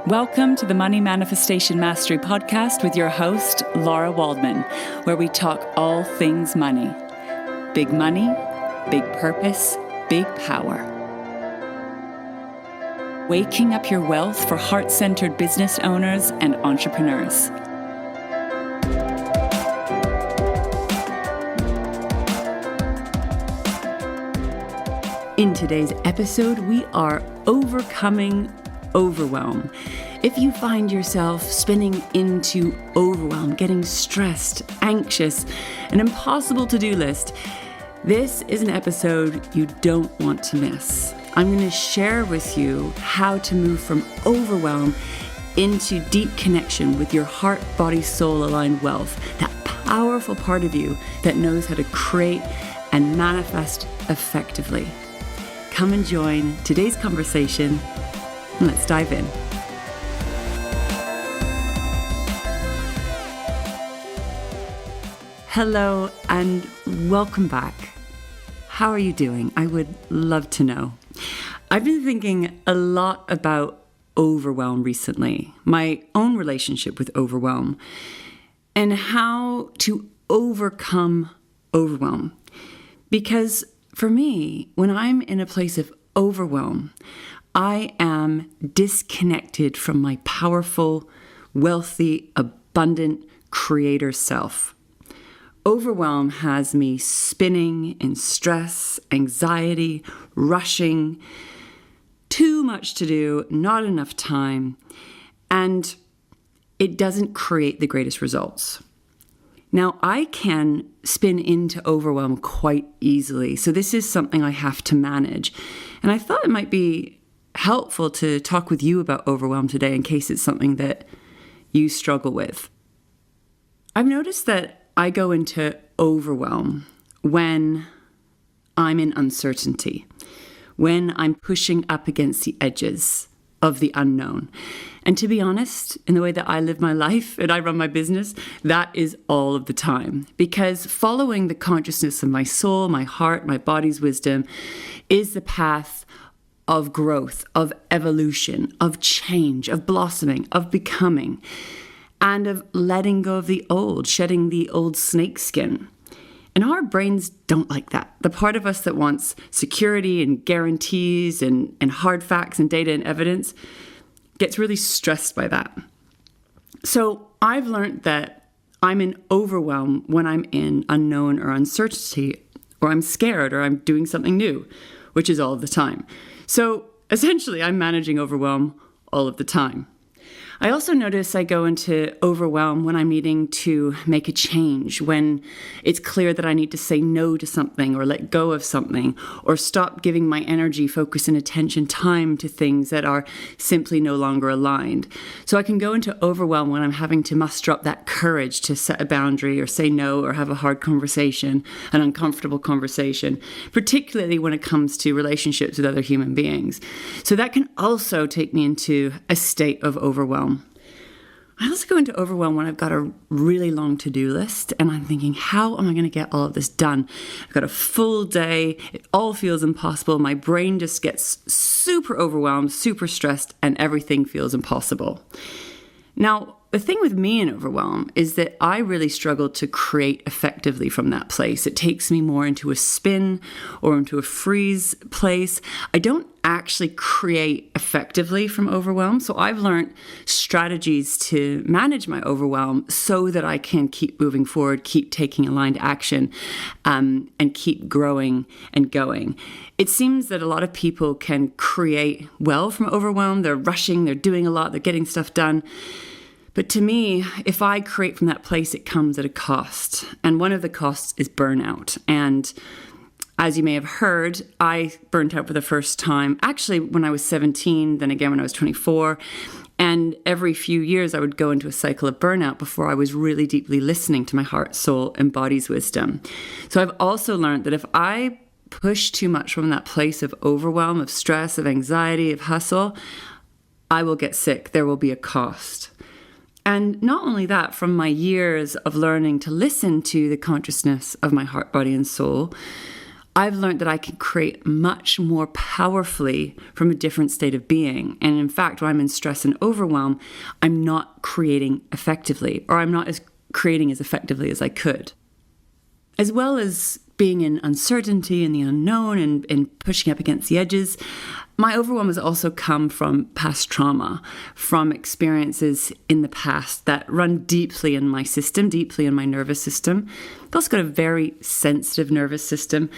Welcome to the Money Manifestation Mastery Podcast with your host, Lara Waldman, where we talk all things money. Big money, big purpose, big power. Waking up your wealth for heart-centered business owners and entrepreneurs. In today's episode, we are overcoming overwhelm. If you find yourself spinning into overwhelm, getting stressed, anxious, an impossible to-do list, this is an episode you don't want to miss. I'm going to share with you how to move from overwhelm into deep connection with your heart, body, soul aligned wealth, that powerful part of you that knows how to create and manifest effectively. Come and join today's conversation. Let's dive in. Hello and welcome back. How are you doing? I would love to know. I've been thinking a lot about overwhelm recently, my own relationship with overwhelm, and how to overcome overwhelm. Because for me, when I'm in a place of overwhelm, I am disconnected from my powerful, wealthy, abundant creator self. Overwhelm has me spinning in stress, anxiety, rushing, too much to do, not enough time, and it doesn't create the greatest results. Now, I can spin into overwhelm quite easily, so this is something I have to manage. And I thought it might be helpful to talk with you about overwhelm today in case it's something that you struggle with. I've noticed that I go into overwhelm when I'm in uncertainty, when I'm pushing up against the edges of the unknown. And to be honest, in the way that I live my life and I run my business, that is all of the time. Because following the consciousness of my soul, my heart, my body's wisdom is the path of growth, of evolution, of change, of blossoming, of becoming, and of letting go of the old, shedding the old snake skin. And our brains don't like that. The part of us that wants security and guarantees and hard facts and data and evidence gets really stressed by that. So I've learned that I'm in overwhelm when I'm in unknown or uncertainty, or I'm scared, or I'm doing something new, which is all of the time. So essentially, I'm managing overwhelm all of the time. I also notice I go into overwhelm when I'm needing to make a change, when it's clear that I need to say no to something or let go of something or stop giving my energy, focus, and attention time to things that are simply no longer aligned. So I can go into overwhelm when I'm having to muster up that courage to set a boundary or say no or have a hard conversation, an uncomfortable conversation, particularly when it comes to relationships with other human beings. So that can also take me into a state of overwhelm. I also go into overwhelm when I've got a really long to-do list and I'm thinking, how am I going to get all of this done? I've got a full day. It all feels impossible. My brain just gets super overwhelmed, super stressed, and everything feels impossible. Now, the thing with me in overwhelm is that I really struggle to create effectively from that place. It takes me more into a spin or into a freeze place. I don't actually create effectively from overwhelm. So I've learned strategies to manage my overwhelm so that I can keep moving forward, keep taking aligned action, and keep growing and going. It seems that a lot of people can create well from overwhelm. They're rushing, they're doing a lot, they're getting stuff done. But to me, if I create from that place, it comes at a cost. And one of the costs is burnout. And as you may have heard, I burnt out for the first time, actually when I was 17, then again when I was 24. And every few years I would go into a cycle of burnout before I was really deeply listening to my heart, soul, and body's wisdom. So I've also learned that if I push too much from that place of overwhelm, of stress, of anxiety, of hustle, I will get sick. There will be a cost. And not only that, from my years of learning to listen to the consciousness of my heart, body, and soul, I've learned that I can create much more powerfully from a different state of being. And in fact, when I'm in stress and overwhelm, I'm not creating effectively, or I'm not creating as effectively as I could. As well as being in uncertainty and the unknown and pushing up against the edges, my overwhelm has also come from past trauma, from experiences in the past that run deeply in my system, deeply in my nervous system. I've also got a very sensitive nervous system,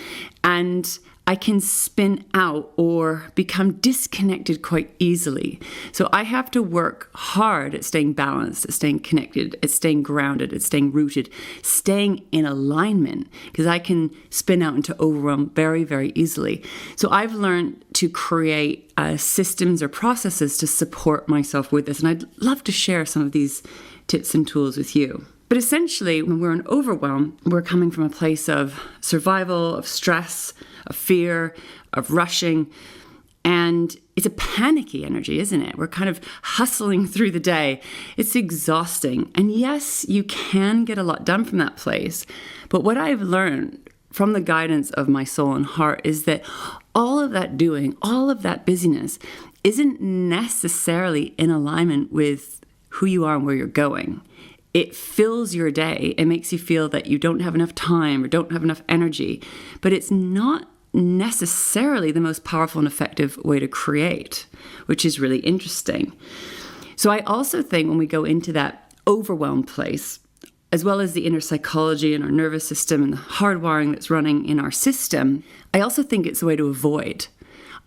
and I can spin out or become disconnected quite easily. So I have to work hard at staying balanced, at staying connected, at staying grounded, at staying rooted, staying in alignment, because I can spin out into overwhelm very, very easily. So I've learned to create systems or processes to support myself with this. And I'd love to share some of these tips and tools with you. But essentially, when we're in overwhelm, we're coming from a place of survival, of stress, of fear, of rushing. And it's a panicky energy, isn't it? We're kind of hustling through the day. It's exhausting. And yes, you can get a lot done from that place. But what I've learned from the guidance of my soul and heart is that all of that doing, all of that busyness isn't necessarily in alignment with who you are and where you're going. It fills your day. It makes you feel that you don't have enough time or don't have enough energy, but it's not necessarily the most powerful and effective way to create, which is really interesting. So I also think when we go into that overwhelmed place, as well as the inner psychology and our nervous system and the hardwiring that's running in our system, I also think it's a way to avoid.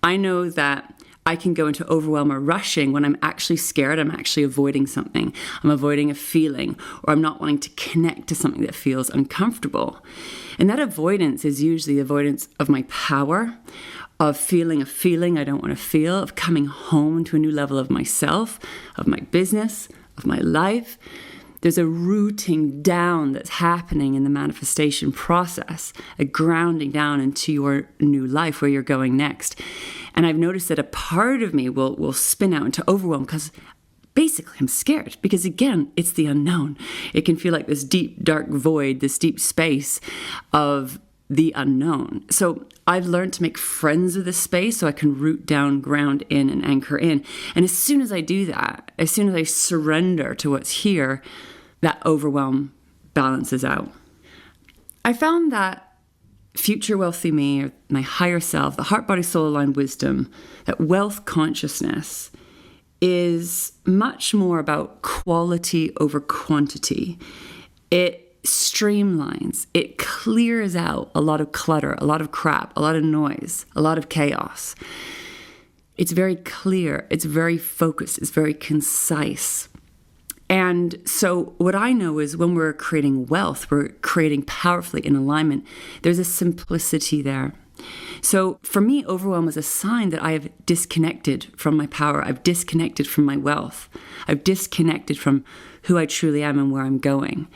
I know that I can go into overwhelm or rushing when I'm actually scared. I'm actually avoiding something. I'm avoiding a feeling, or I'm not wanting to connect to something that feels uncomfortable. And that avoidance is usually avoidance of my power, of feeling a feeling I don't want to feel, of coming home to a new level of myself, of my business, of my life. There's a rooting down that's happening in the manifestation process, a grounding down into your new life, where you're going next. And I've noticed that a part of me will spin out into overwhelm because basically I'm scared, because again, it's the unknown. It can feel like this deep, dark void, this deep space of the unknown. So I've learned to make friends with this space so I can root down, ground in, and anchor in. And as soon as I do that, as soon as I surrender to what's here, that overwhelm balances out. I found that future wealthy me, or my higher self, the heart, body, soul aligned wisdom, that wealth consciousness is much more about quality over quantity. It streamlines, it clears out a lot of clutter, a lot of crap, a lot of noise, a lot of chaos. It's very clear, it's very focused, it's very concise. And so what I know is when we're creating wealth, we're creating powerfully in alignment, there's a simplicity there. So for me, overwhelm is a sign that I have disconnected from my power. I've disconnected from my wealth. I've disconnected from who I truly am and where I'm going.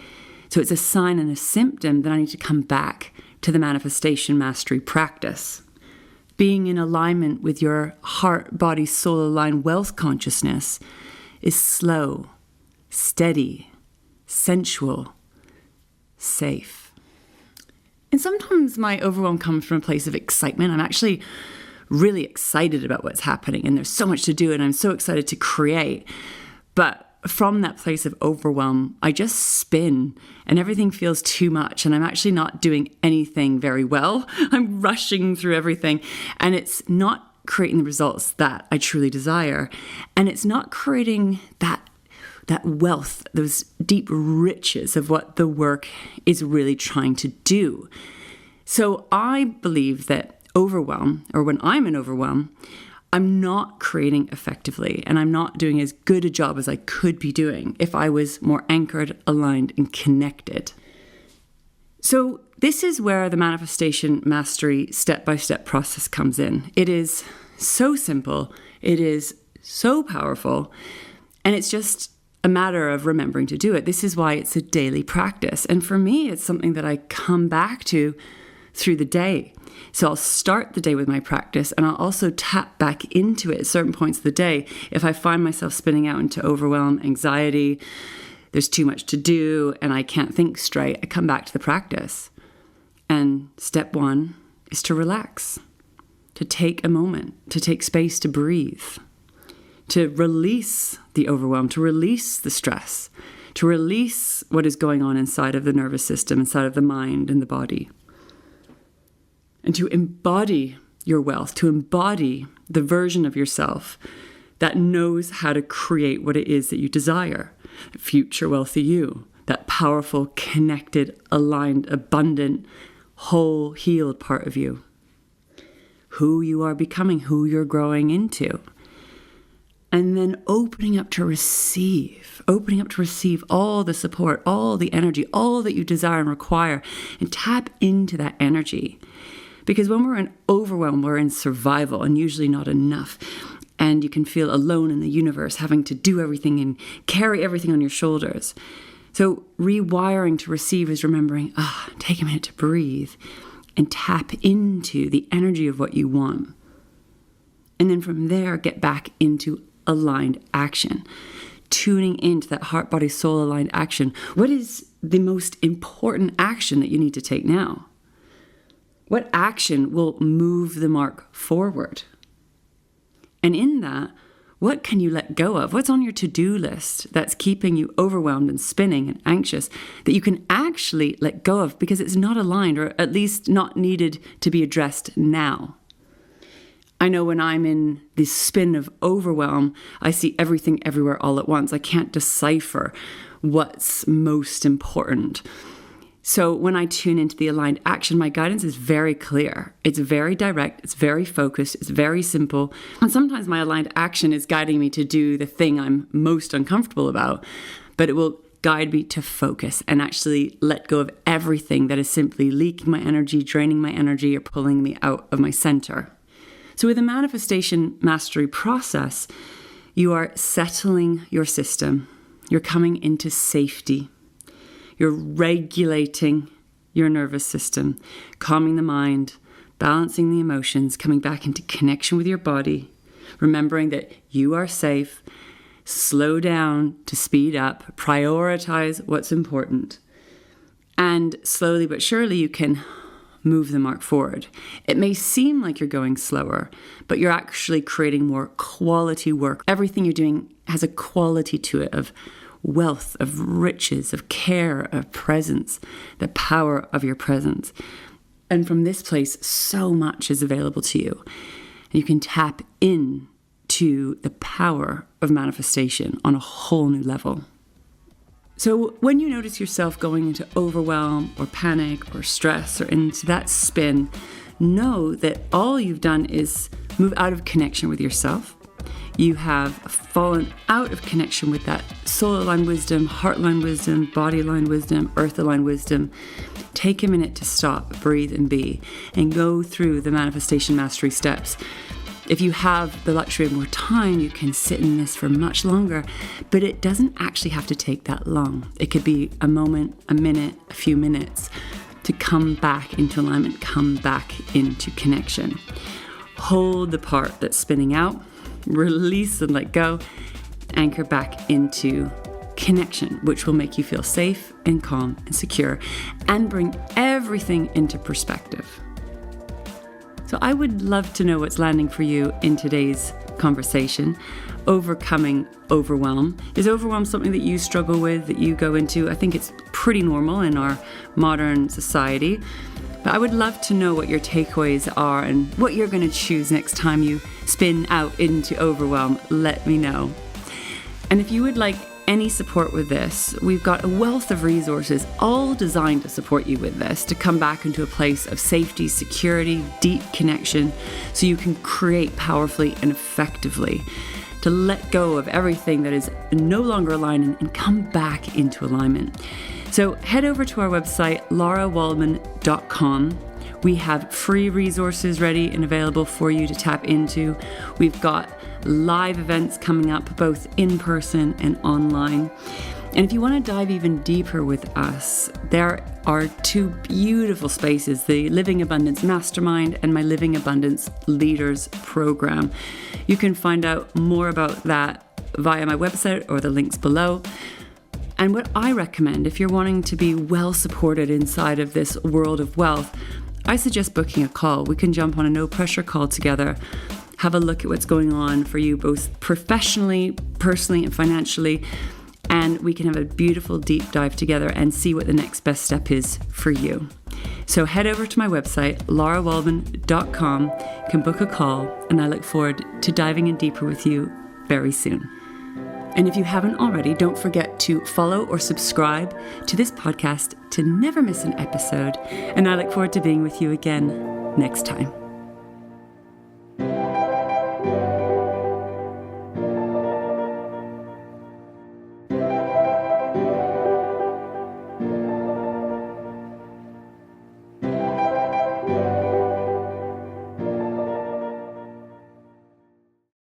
So it's a sign and a symptom that I need to come back to the manifestation mastery practice. Being in alignment with your heart, body, soul aligned wealth consciousness is slow, steady, sensual, safe. And sometimes my overwhelm comes from a place of excitement. I'm actually really excited about what's happening, and there's so much to do, and I'm so excited to create. But from that place of overwhelm, I just spin, and everything feels too much, and I'm actually not doing anything very well. I'm rushing through everything, and it's not creating the results that I truly desire. And it's not creating that wealth, those deep riches of what the work is really trying to do. So I believe that overwhelm, or when I'm in overwhelm, I'm not creating effectively, and I'm not doing as good a job as I could be doing if I was more anchored, aligned, and connected. So this is where the manifestation mastery step-by-step process comes in. It is so simple, it is so powerful, and it's just a matter of remembering to do it. This is why it's a daily practice. And for me, it's something that I come back to through the day. So I'll start the day with my practice, and I'll also tap back into it at certain points of the day. If I find myself spinning out into overwhelm, anxiety, there's too much to do, and I can't think straight, I come back to the practice. And step 1, is to relax, to take a moment, to take space to breathe, to release the overwhelm, to release the stress, to release what is going on inside of the nervous system, inside of the mind and the body, and to embody your wealth, to embody the version of yourself that knows how to create what it is that you desire. Future wealthy you, that powerful, connected, aligned, abundant, whole, healed part of you. Who you are becoming, who you're growing into. And then opening up to receive all the support, all the energy, all that you desire and require, and tap into that energy. Because when we're in overwhelm, we're in survival and usually not enough. And you can feel alone in the universe, having to do everything and carry everything on your shoulders. So rewiring to receive is remembering, take a minute to breathe and tap into the energy of what you want. And then from there, get back into aligned action, tuning into that heart, body, soul aligned action. What is the most important action that you need to take now? What action will move the mark forward? And in that, what can you let go of? What's on your to-do list that's keeping you overwhelmed and spinning and anxious that you can actually let go of because it's not aligned, or at least not needed to be addressed now? I know when I'm in this spin of overwhelm, I see everything everywhere all at once. I can't decipher what's most important. So when I tune into the aligned action, my guidance is very clear. It's very direct. It's very focused. It's very simple. And sometimes my aligned action is guiding me to do the thing I'm most uncomfortable about, but it will guide me to focus and actually let go of everything that is simply leaking my energy, draining my energy, or pulling me out of my center. So with the manifestation mastery process, you are settling your system. You're coming into safety. You're regulating your nervous system, calming the mind, balancing the emotions, coming back into connection with your body, remembering that you are safe. Slow down to speed up, prioritize what's important. And slowly but surely you can move the mark forward. It may seem like you're going slower, but you're actually creating more quality work. Everything you're doing has a quality to it of wealth, of riches, of care, of presence, the power of your presence. And from this place, so much is available to you. And you can tap in to the power of manifestation on a whole new level. So when you notice yourself going into overwhelm or panic or stress or into that spin, know that all you've done is move out of connection with yourself. You have fallen out of connection with that soul-aligned wisdom, heart-aligned wisdom, body-aligned wisdom, earth-aligned wisdom. Take a minute to stop, breathe, and be, and go through the manifestation mastery steps. If you have the luxury of more time, you can sit in this for much longer, but it doesn't actually have to take that long. It could be a moment, a minute, a few minutes to come back into alignment, come back into connection. Hold the part that's spinning out, release and let go, anchor back into connection, which will make you feel safe and calm and secure and bring everything into perspective. So I would love to know what's landing for you in today's conversation. Overcoming overwhelm. Is overwhelm something that you struggle with, that you go into? I think it's pretty normal in our modern society. But I would love to know what your takeaways are and what you're going to choose next time you spin out into overwhelm. Let me know. And if you would like any support with this, we've got a wealth of resources all designed to support you with this, to come back into a place of safety, security, deep connection, so you can create powerfully and effectively, to let go of everything that is no longer aligned and come back into alignment. So head over to our website, larawaldman.com. We have free resources ready and available for you to tap into. We've got live events coming up, both in person and online. And if you want to dive even deeper with us, there are two beautiful spaces, the Living Abundance Mastermind and my Living Abundance Leaders Program. You can find out more about that via my website or the links below. And what I recommend, if you're wanting to be well supported inside of this world of wealth, I suggest booking a call. We can jump on a no pressure call together, have a look at what's going on for you, both professionally, personally, and financially. And we can have a beautiful deep dive together and see what the next best step is for you. So head over to my website, larawaldman.com. You can book a call, and I look forward to diving in deeper with you very soon. And if you haven't already, don't forget to follow or subscribe to this podcast to never miss an episode. And I look forward to being with you again next time.